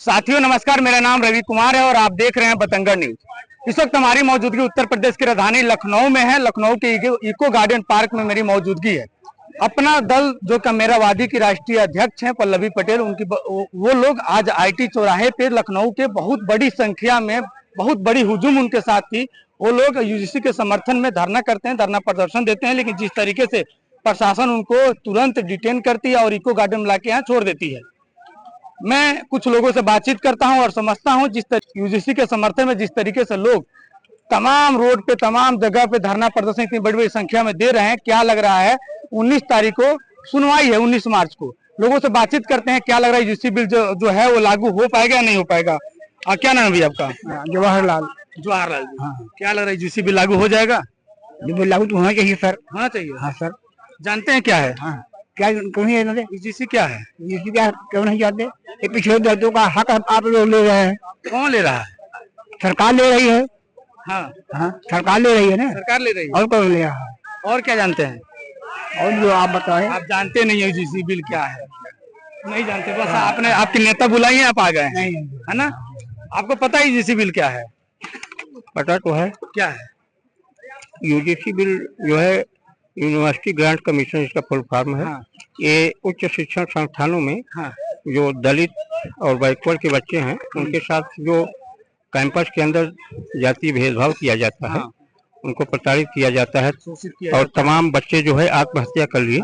साथियों नमस्कार, मेरा नाम रवि कुमार है और आप देख रहे हैं बतंगड़ न्यूज। इस वक्त हमारी मौजूदगी उत्तर प्रदेश की राजधानी लखनऊ में है। लखनऊ के इको गार्डन पार्क में मेरी मौजूदगी है। अपना दल जो कमेरावादी की राष्ट्रीय अध्यक्ष हैं पल्लवी पटेल, उनकी वो लोग आज आईटी चौराहे पे लखनऊ के बहुत बड़ी संख्या में बहुत बड़ी हुजूम उनके साथ थी। वो लोग यूजीसी के समर्थन में धरना करते हैं, धरना प्रदर्शन देते हैं, लेकिन जिस तरीके से प्रशासन उनको तुरंत डिटेन करती है और इको गार्डन में लाके यहाँ छोड़ देती है। मैं कुछ लोगों से बातचीत करता हूं और समझता हूं जिस यूजीसी के समर्थन में जिस तरीके से लोग तमाम रोड पे तमाम जगह पे धरना प्रदर्शन इतनी बड़ी बड़ी संख्या में दे रहे हैं, क्या लग रहा है। 19 तारीख को सुनवाई है, 19 मार्च को। लोगों से बातचीत करते हैं, क्या लग रहा है यूजीसी बिल जो है वो लागू हो पाएगा या नहीं हो पाएगा। क्या नाम है भैया आपका? जवाहरलाल। जवाहरलाल जी, हाँ। क्या लग रहा है यूजीसी बिल लागू हो जाएगा? बिल लागू तो होना चाहिए सर। होना चाहिए, हाँ सर। जानते हैं क्या है? हाँ, क्या क्यों नहीं है? यूजीसी क्या है? यूजीसी क्या क्यों नहीं जानते? ये पिछड़े दर्दों का हक आप लोग ले रहे हैं। कौन ले रहा है? सरकार ले रही है। हाँ हाँ, सरकार ले रही है ना। सरकार ले रही है। और कौन ले रहा है? और क्या जानते हैं? और जो आप बताएं। आप जानते नहीं है यूजीसी बिल क्या है? नहीं जानते, बस आपने आपके नेता बुलाइए, आप आ गए, नहीं है ना। आपको पता है यूजीसी बिल क्या है? पता तो है। क्या है? यूजीसी बिल जो है यूनिवर्सिटी ग्रांट कमीशन, इसका फुल फॉर्म है। हाँ। ये उच्च शिक्षण संस्थानों में हाँ। जो दलित और बैकवर्ड के बच्चे हैं उनके साथ जो कैंपस के अंदर जाति भेदभाव किया जाता है, उनको प्रताड़ित किया जाता है और तमाम बच्चे जो है आत्महत्या कर लिए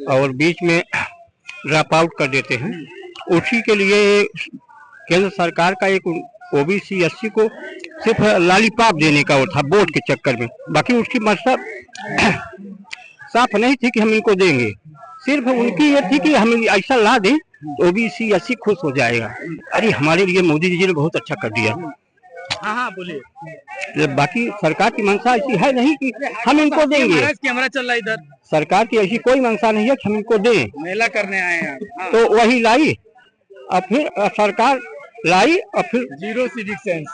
और बीच में ड्रॉप आउट कर देते हैं। उसी के लिए केंद्र सरकार का एक ओबीसी एससी को सिर्फ लॉलीपॉप देने का वो था वोट के चक्कर में। बाकी उसकी मकसद साफ नहीं थी कि हम इनको देंगे, सिर्फ उनकी ये थी कि हम ऐसा ला दें ओबीसी एससी खुश हो जाएगा। अरे हमारे लिए मोदी जी ने बहुत अच्छा कर दिया। हाँ हाँ बोलिए। बाकी सरकार की मंशा ऐसी है नहीं कि हम इनको देंगे। कैमरा चल रहा है इधर। सरकार की ऐसी कोई मंशा नहीं है कि हम इनको दें। मेला करने आए हैं। हाँ। तो वही लाई और फिर सरकार लाई और फिर जीरो सिविक सेंस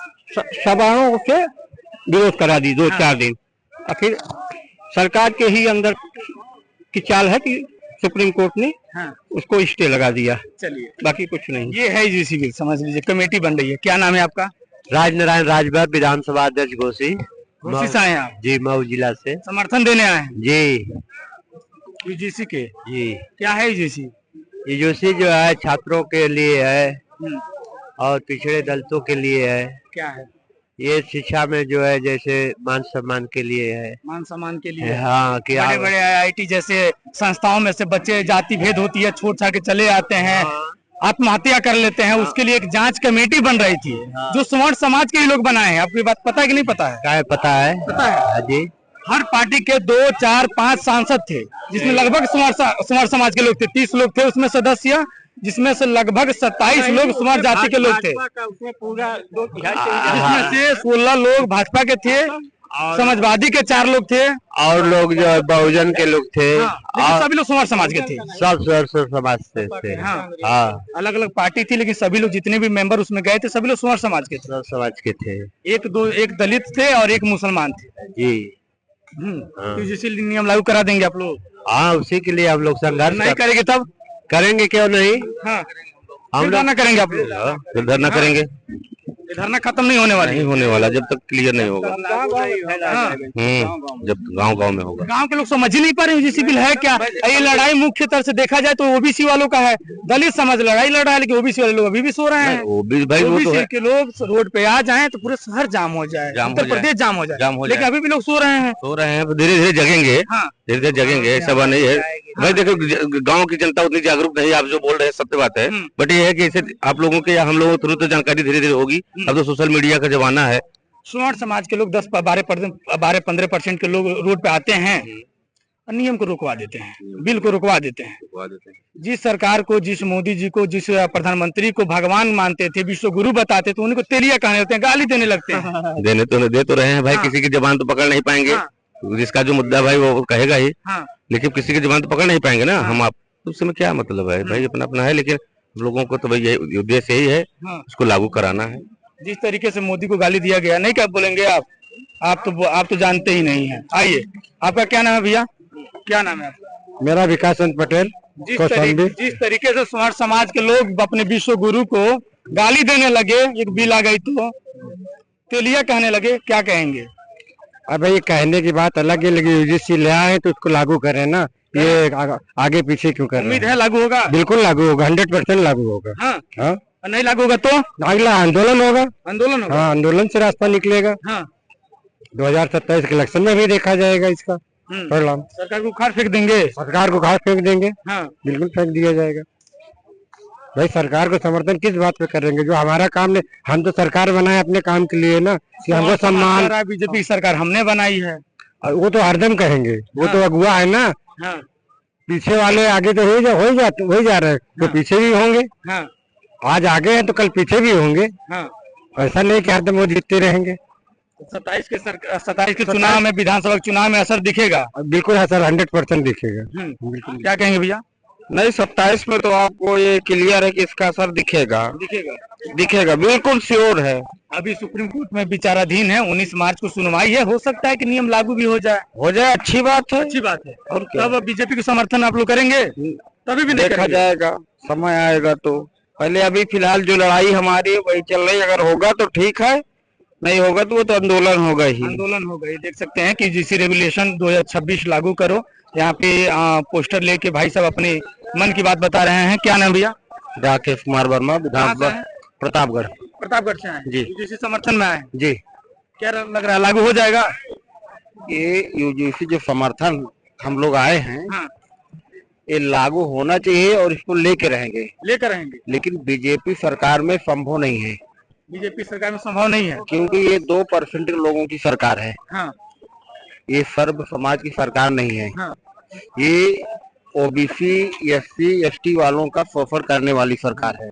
सवालों से विरोध करा दी 2-4 दिन और फिर सरकार के ही अंदर की चाल है कि सुप्रीम कोर्ट ने उसको स्टे लगा दिया। चलिए, बाकी कुछ नहीं। ये है यूजीसी बिल, समझ लीजिए। कमेटी बन रही है। क्या नाम है आपका? राजनारायण राजभर, विधानसभा अध्यक्ष घोषी। घोषी से आए हैं आप? जी, मऊ जिला से। समर्थन देने आए हैं जी यूजीसी के? जी। क्या है यूजीसी? यूजीसी जो है छात्रों के लिए है और पिछड़े दलितों के लिए है। क्या है? ये शिक्षा में जो है जैसे मान सम्मान के लिए है। मान सम्मान के लिए। हाँ, कि बड़े बड़े आईआईटी जैसे संस्थाओं में से बच्चे जाति भेद होती है, छोड़ छाड़ के चले आते हैं, आत्महत्या कर लेते हैं। उसके लिए एक जांच कमेटी बन रही थी जो स्वर्ण समाज के ही लोग बनाए हैं। आपको ये बात पता है कि नहीं पता है? क्या पता है? पता है जी। हर पार्टी के 2, 4, 5 सांसद थे, जिसमें लगभग स्वर्ण समाज के लोग थे। 30 लोग थे उसमें सदस्य, जिसमें से लगभग 27 लोग स्वर्ण जाति के लोग थे, जिसमें से 16 लोग भाजपा के थे, समाजवादी के 4 लोग थे और लोग जो है बहुजन के लोग थे। लेकिन सभी लोग स्वर्ण समाज के थे। सब स्वर्ण समाज से थे। हाँ, अलग अलग पार्टी थी लेकिन सभी लोग जितने भी मेंबर उसमें गए थे सभी लोग स्वर्ण समाज के थे। सब समाज के थे। एक दलित थे और एक मुसलमान थे। जी। यूजीसी नियम लागू करा देंगे आप लोग? हाँ, उसी के लिए हम लोग संघर्ष नहीं करेंगे तब? करेंगे, क्यों नहीं। हाँ, हम धरना करेंगे आप लोग? फिर धरना करेंगे। धरना खत्म नहीं होने वाला? नहीं होने वाला जब तक क्लियर नहीं होगा। जब गांव-गांव में होगा। गांव के लोग समझ ही नहीं पा रहे यूजीसी बिल है क्या। ये लड़ाई मुख्य तरह से देखा जाए तो ओबीसी वालों का है। दलित समाज लड़ाई लड़ रहा है लेकिन ओबीसी वाले लोग अभी भी सो रहे हैं। ओबीसी के लोग रोड पे आ जाएं तो पूरे शहर जाम हो जाए, उत्तर प्रदेश जाम हो जाए, लेकिन अभी भी लोग सो रहे हैं। धीरे धीरे जगेंगे। धीरे धीरे जगेंगे, ऐसा नहीं है भाई। देखो गांव की जनता उतनी जागरूक नहीं है, आप जो बोल रहे हैं सत्य बात है, बट ये है कि इसे आप लोगों के या हम लोगों के थ्रू तो जानकारी धीरे धीरे होगी। अब तो सोशल मीडिया का जमाना है। स्वर्ण समाज के लोग 10-12% के लोग रोड पे आते हैं, नियम को रुकवा देते हैं, बिल को रुकवा देते हैं। जिस सरकार को, जिस मोदी जी को, जिस प्रधानमंत्री को भगवान मानते थे, विश्व गुरु बताते थे, उनको तेलिया कहने लगते हैं, गाली देने लगते हैं। दे तो रहे हैं भाई। किसी की जबान तो पकड़ नहीं पाएंगे। जिसका जो मुद्दा भाई वो कहेगा ही, लेकिन किसी की जबान तो पकड़ नहीं पाएंगे ना हम आप। उसमें क्या मतलब है भाई, अपना अपना है। लेकिन लोगों को तो भाई यही उद्देश्य यही है, उसको लागू कराना है। जिस तरीके से मोदी को गाली दिया गया, नहीं क्या बोलेंगे आप तो जानते ही नहीं है। आइए, आपका क्या नाम है भैया? क्या नाम है आपका? मेरा विकास चंद पटेल। जिस तरीके से स्वर्ण समाज के लोग अपने विश्व गुरु को गाली देने लगे, एक बिल आ गई तो तेलिया कहने लगे, क्या कहेंगे? अब ये कहने की बात अलग है, लेकिन यूजीसी ले आए तो इसको लागू करें ना। ये आगे पीछे क्यों कर रहे हैं? उम्मीद है लागू होगा? बिल्कुल लागू होगा, 100% लागू होगा। हाँ? हाँ, और नहीं लागू होगा तो अगला आंदोलन होगा। आंदोलन होगा? हाँ, आंदोलन से रास्ता निकलेगा। हाँ। 2027 के इलेक्शन में भी देखा जाएगा इसका परिणाम। सरकार को खार फेंक देंगे? सरकार को घास फेंक देंगे। हाँ। बिल्कुल फेंक दिया जाएगा। भाई सरकार को समर्थन किस बात पे करेंगे? जो हमारा काम नहीं, हम तो सरकार बनाए अपने काम के लिए ना, कि हमको सम्मान। बीजेपी की सरकार हमने बनाई है, वो तो हरदम कहेंगे, वो तो अगुआ है ना। हाँ। पीछे वाले आगे तो हो जा रहे हैं, तो पीछे भी होंगे। हाँ। आज आगे हैं तो कल पीछे भी होंगे। हाँ। ऐसा नहीं कि हरदम वो जीतते रहेंगे। 27 के चुनाव में, विधानसभा चुनाव में असर दिखेगा? बिल्कुल है सर, 100% दिखेगा। बिल्कुल। क्या कहेंगे भैया? नहीं, 27 में तो आपको ये क्लियर है कि इसका असर दिखेगा। दिखेगा, बिल्कुल श्योर है। अभी सुप्रीम कोर्ट में विचाराधीन है, 19 मार्च को सुनवाई है, हो सकता है कि नियम लागू भी हो जाए। अच्छी बात है। अच्छी बात है। और तब बीजेपी का समर्थन आप लोग करेंगे? तभी भी नहीं देखा जाएगा, समय आएगा तो। पहले अभी फिलहाल जो लड़ाई हमारी वही चल रही, अगर होगा तो ठीक है, नहीं होगा तो वो तो आंदोलन होगा ही। आंदोलन होगा ही। देख सकते हैं कि यूजीसी रेगुलेशन 2026 लागू करो। यहाँ पे पोस्टर लेके भाई साहब अपने मन की बात बता रहे हैं। क्या नाम भैया? राकेश कुमार वर्मा, विधानसभा प्रतापगढ़। प्रतापगढ़ से आए जी। यूजीसी समर्थन में आए जी। क्या लग रहा है, लागू हो जाएगा? ये यूजीसी जो समर्थन हम लोग आए हैं, हाँ। ये लागू होना चाहिए और इसको लेके रहेंगे। लेकिन बीजेपी सरकार में संभव नहीं है। बीजेपी सरकार में संभव नहीं है क्योंकि ये 2% लोगों की सरकार है। हाँ। ये सर्व समाज की सरकार नहीं है। हाँ। ये ओबीसी, एससी, एसटी वालों का शोषण करने वाली सरकार है।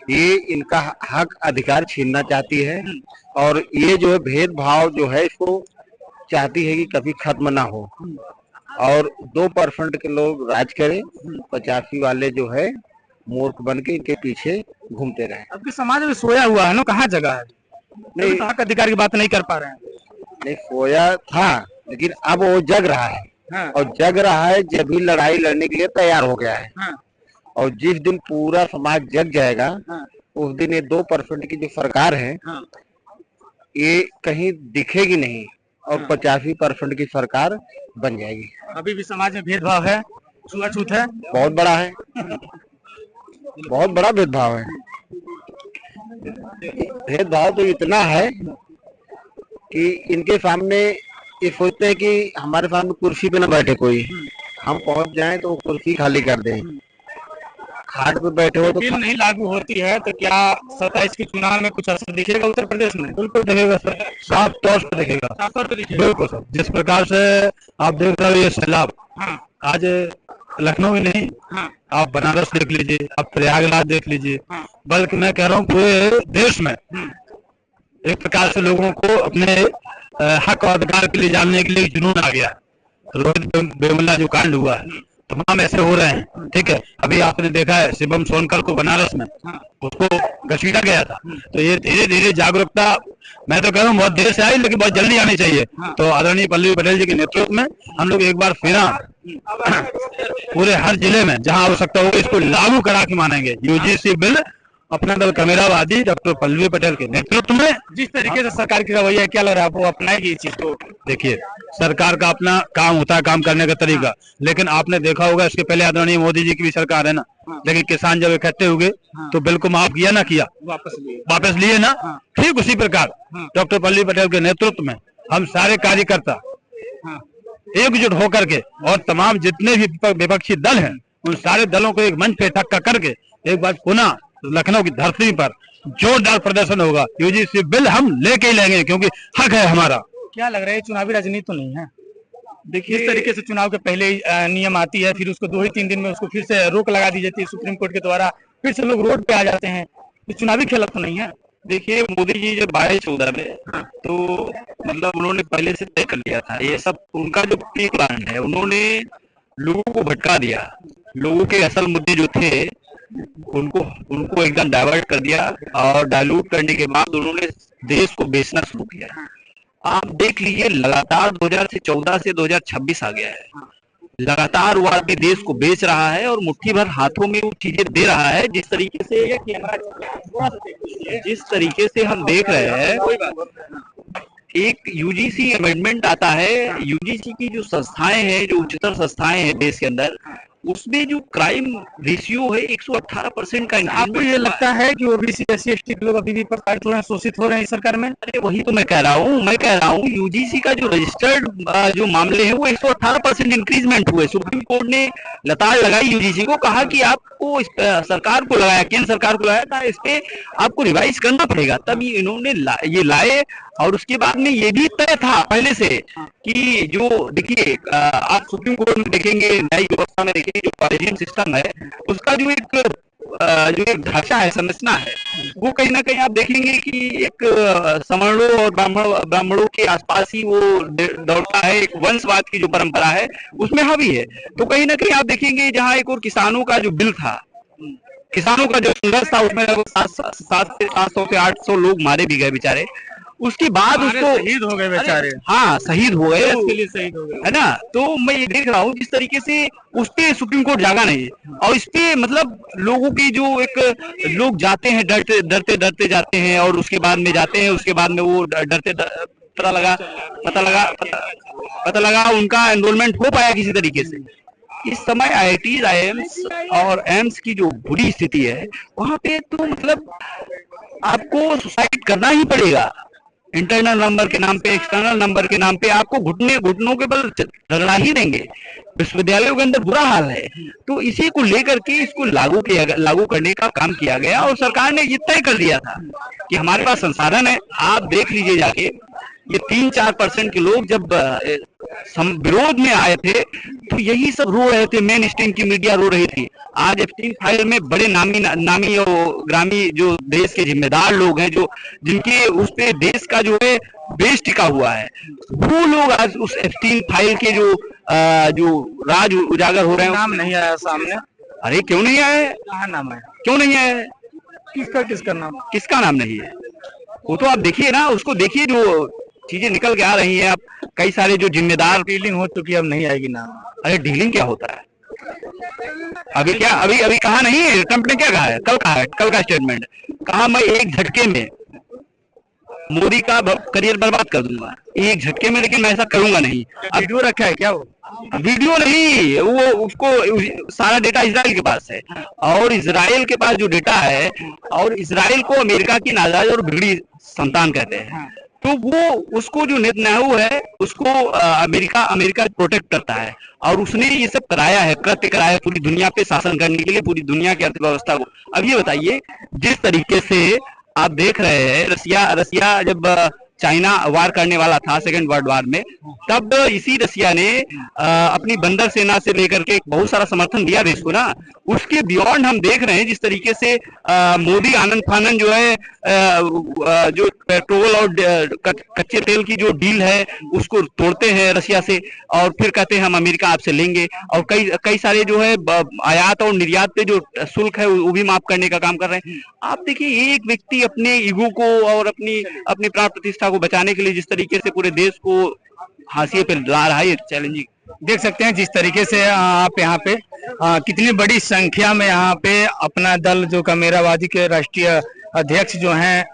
ये इनका हक अधिकार छीनना चाहती है, और ये जो है भेदभाव जो है इसको चाहती है कि कभी खत्म ना हो, और 2% के लोग राज करें, 85 वाले जो है मूर्ख बन के इनके पीछे घूमते रहे। आपके समाज में सोया हुआ है ना, कहाँ जगह है? नहीं तो हक अधिकार की बात नहीं कर पा रहे हैं। नहीं, सोया था, लेकिन अब वो जग रहा है। हाँ। और जग रहा है जब भी लड़ाई लड़ने के लिए तैयार हो गया है। हाँ। और जिस दिन पूरा समाज जग जाएगा, हाँ। उस दिन ये 2% की जो सरकार है, हाँ। ये कहीं दिखेगी नहीं, और 85% की सरकार बन जाएगी। अभी भी समाज में भेदभाव है, छुआछूत है, बहुत बड़ा है, बहुत बड़ा भेदभाव है। भेदभाव तो इतना है कि इनके सामने ये सोचते हैं कि हमारे सामने कुर्सी पे न बैठे कोई, हम पहुंच जाएं तो कुर्सी खाली कर दें। खाट पे बैठे हो तो बिल नहीं लागू होती है तो क्या 27 के चुनाव में कुछ असर दिखेगा उत्तर प्रदेश में? बिल्कुल दिखेगा सर, साफ तौर पर दिखेगा। साफ तौर पे दिखेगा। बिल्कुल सर, जिस प्रकार से आप देख रहे हो ये सैलाब, हाँ। आज लखनऊ में नहीं, हाँ। आप बनारस देख लीजिए, आप प्रयागराज देख लीजिए, हाँ। बल्कि मैं कह रहा हूँ पूरे देश में एक प्रकार से लोगों को अपने हक और अधिकार के लिए जानने के लिए जुनून आ गया। रोहित वेमुला जो कांड हुआ है, तमाम ऐसे हो रहे हैं। ठीक है, अभी आपने देखा है शिवम सोनकर को बनारस में उसको घसीटा गया था। तो ये धीरे धीरे जागरूकता, मैं तो कह रहा हूँ बहुत देर से आई, लेकिन बहुत जल्दी आनी चाहिए। तो आदरणीय पल्लवी पटेल जी के नेतृत्व में हम लोग एक बार फिर पूरे हर जिले में जहां आवश्यकता होगी इसको लागू करा के मानेंगे। यूजीसी बिल अपना दल कमेरावादी डॉक्टर पल्लवी पटेल के नेतृत्व में। जिस तरीके से सरकार की रवैया, क्या लग रहा है आपको, अपनाएगी इस चीज को? देखिए, सरकार का अपना काम होता है, काम करने का तरीका, लेकिन आपने देखा होगा इसके पहले आदरणीय मोदी जी की भी सरकार है ना, लेकिन किसान जब इकट्ठे हुए तो बिल को माफ किया ना किया, वापस लिए ना। ठीक उसी प्रकार डॉक्टर पल्लवी पटेल के नेतृत्व में हम सारे कार्यकर्ता एकजुट होकर के, और तमाम जितने भी विपक्षी दल हैं उन सारे दलों को एक मंच पे इकट्ठा करके एक बार पुनः लखनऊ की धरती पर जोरदार प्रदर्शन होगा। यूजीसी बिल हम लेके ही लेंगे, क्योंकि हक है हमारा। क्या लग रहा है, चुनावी राजनीति तो नहीं है? देखिए, इस तरीके से चुनाव के पहले नियम आती है, फिर उसको 2 ही 3 दिन में उसको फिर से रोक लगा दी जाती है सुप्रीम कोर्ट के द्वारा, फिर से लोग रोड पे आ जाते हैं। तो चुनावी खेल तो नहीं है? देखिए, मोदी जी जब 22-14 में, तो मतलब उन्होंने पहले से तय कर लिया था ये सब। उनका जो प्री प्लान है, उन्होंने लोगों को भटका दिया। लोगों के असल मुद्दे जो थे उनको एकदम डाइवर्ट कर दिया, और डाइल्यूट करने के बाद उन्होंने देश को बेचना शुरू किया। आप देख लीजिए, लगातार 2014 से 2026 आ गया है, लगातार वो आदमी देश को बेच रहा है और मुट्ठी भर हाथों में वो चीजें दे रहा है। जिस तरीके से हम देख रहे हैं, एक यूजीसी अमेंडमेंट आता है, यूजीसी की जो संस्थाएं हैं, जो उच्चतर संस्थाएं हैं देश के अंदर, उसमें जो क्राइम रेशियो है 118% का। आपको ये लगता है कि ओबीसी SC ST के लोग अभी भी प्रताड़ित हो रहे हैं, शोषित हो रहे हैं इस सरकार में? अरे वही तो मैं कह रहा हूँ यूजीसी का जो रजिस्टर्ड जो मामले हैं वो 118% इंक्रीजमेंट हुए। सुप्रीम कोर्ट ने लताड़ लगाई यूजीसी को, कहा कि आपको सरकार को लगाया, केंद्र सरकार को लगाया था, इस पे आपको रिवाइज करना पड़ेगा। तब इन्होंने ये लाए। और उसके बाद में ये भी तय था पहले से कि जो देखिए आप सुप्रीम कोर्ट में देखेंगे, न्यायिक व्यवस्था में देखेंगे, जो कॉलेजियम सिस्टम है उसका जो एक ढांचा है, संरचना है, वो कहीं ना कहीं आप देखेंगे कि एक सवर्णों और ब्राह्मणों के आसपास ही वो दौड़ता है। एक वंशवाद की जो परंपरा है उसमें हावी है। तो कहीं ना कहीं आप देखेंगे जहां एक और किसानों का जो बिल था, किसानों का जो संघर्ष था, उसमें लगभग 700 से 800 लोग मारे भी गए बेचारे। उसके बाद उसको शहीद हो गए बेचारे। हाँ, शहीद हो गए, उसके लिए शहीद हो गए, है ना। तो मैं ये देख रहा हूँ जिस तरीके से उस पे सुप्रीम कोर्ट जागा नहीं, और इस पे मतलब लोगों की जो एक लोग जाते हैं डरते जाते हैं, और उसके बाद में जाते हैं, उसके बाद में वो डरते पता लगा उनका एनरोलमेंट हो पाया किसी तरीके से। इस समय IITs, IIMs और एम्स की जो बुरी स्थिति है, वहां पे तो मतलब आपको सुसाइड करना ही पड़ेगा। इंटरनल नंबर के नाम पे, एक्सटर्नल नंबर के नाम पे आपको घुटनों के बल रगड़ा ही देंगे। विश्वविद्यालयों के अंदर बुरा हाल है। तो इसी को लेकर के इसको लागू करने का काम किया गया, और सरकार ने ये तय कर दिया था कि हमारे पास संसाधन है। आप देख लीजिए जाके, ये 3-4% के लोग जब विरोध में आए थे तो यही सब रो रहे थे, मेन स्ट्रीम की मीडिया रो रही थी। आज एप्स्टीन फाइल में बड़े नामी और ग्रामी जो देश के जिम्मेदार लोग हैं, जो जिनके उस पे देश का जो है बेस टिका हुआ है, वो लोग आज उस एप्स्टीन फाइल के जो राज उजागर हो रहे हैं। नाम नहीं आया सामने। अरे क्यों नहीं आया? कहाँ नाम है? क्यों नहीं आया? किसका नाम नहीं है? वो तो आप देखिए ना, उसको देखिए, जो चीजें निकल के आ रही हैं। आप कई सारे जो जिम्मेदार, डीलिंग हो चुकी है, अब नहीं आएगी नाम। अरे डीलिंग क्या होता है? अभी कहा नहीं है ट्रंप ने, क्या कहा है? कल का स्टेटमेंट कहा, मैं एक झटके में मोदी का करियर बर्बाद कर दूंगा, एक झटके में, लेकिन मैं ऐसा करूंगा नहीं। वीडियो रखा है क्या? वो वीडियो नहीं, वो उसको सारा डेटा इजराइल के पास है, और इजराइल के पास जो डेटा है, और इजराइल को अमेरिका की नाजायज और बिगड़ी संतान कहते हैं। तो वो उसको जो नेतन्याहू है उसको अमेरिका प्रोटेक्ट करता है, और उसने ये सब कृत्य कराया है पूरी दुनिया पे शासन करने के लिए, पूरी दुनिया की अर्थव्यवस्था को। अब ये बताइए, जिस तरीके से आप देख रहे हैं, रसिया जब चाइना वार करने वाला था सेकेंड वर्ल्ड वार में, तब इसी रसिया ने अपनी बंदर सेना से लेकर के बहुत सारा समर्थन दिया देश को ना। उसके बियॉन्ड हम देख रहे हैं जिस तरीके से मोदी आनंद फानन जो है जो पेट्रोल और कच्चे तेल की जो डील है उसको तोड़ते हैं रसिया से, और फिर कहते हैं हम अमेरिका आपसे लेंगे, और कई सारे जो है आयात और निर्यात पे जो शुल्क है वो भी माफ करने का काम कर रहे हैं। आप देखिए, एक व्यक्ति अपने ईगो को और अपनी प्राण प्रतिष्ठा को बचाने के लिए जिस तरीके से पूरे देश को हाशिए पे ला रहा है, ये चैलेंजिंग। देख सकते हैं जिस तरीके से आप यहाँ पे कितनी बड़ी संख्या में यहाँ पे अपना दल, जो कमेरावादी के राष्ट्रीय अध्यक्ष जो हैं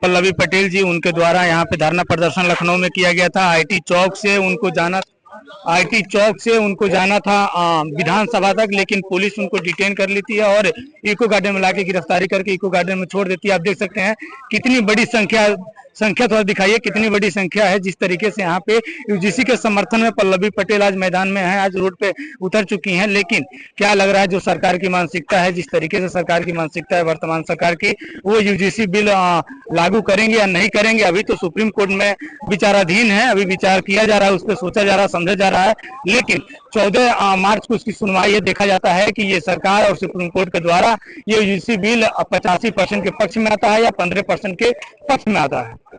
पल्लवी पटेल जी, उनके द्वारा यहाँ पे धरना प्रदर्शन लखनऊ में किया गया था। आईटी चौक से उनको जाना था विधानसभा तक, लेकिन पुलिस उनको डिटेन कर लेती है और इको गार्डन में लाके गिरफ्तारी करके इको गार्डन में छोड़ देती है। आप देख सकते हैं कितनी बड़ी संख्या थोड़ा दिखाइए, कितनी बड़ी संख्या है। जिस तरीके से यहाँ पे यूजीसी के समर्थन में पल्लवी पटेल आज मैदान में है, आज रोड पे उतर चुकी हैं। लेकिन क्या लग रहा है, जो सरकार की मानसिकता है, जिस तरीके से सरकार की मानसिकता है वर्तमान सरकार की, वो यूजीसी बिल लागू करेंगे या नहीं करेंगे, अभी तो सुप्रीम कोर्ट में विचाराधीन है। अभी विचार किया जा रहा है, उस पर सोचा जा रहा है, समझा जा रहा है। लेकिन 14 मार्च को उसकी सुनवाई, ये देखा जाता है कि ये सरकार और सुप्रीम कोर्ट के द्वारा ये यूजीसी बिल 85% के पक्ष में आता है या 15% के पक्ष में आता है।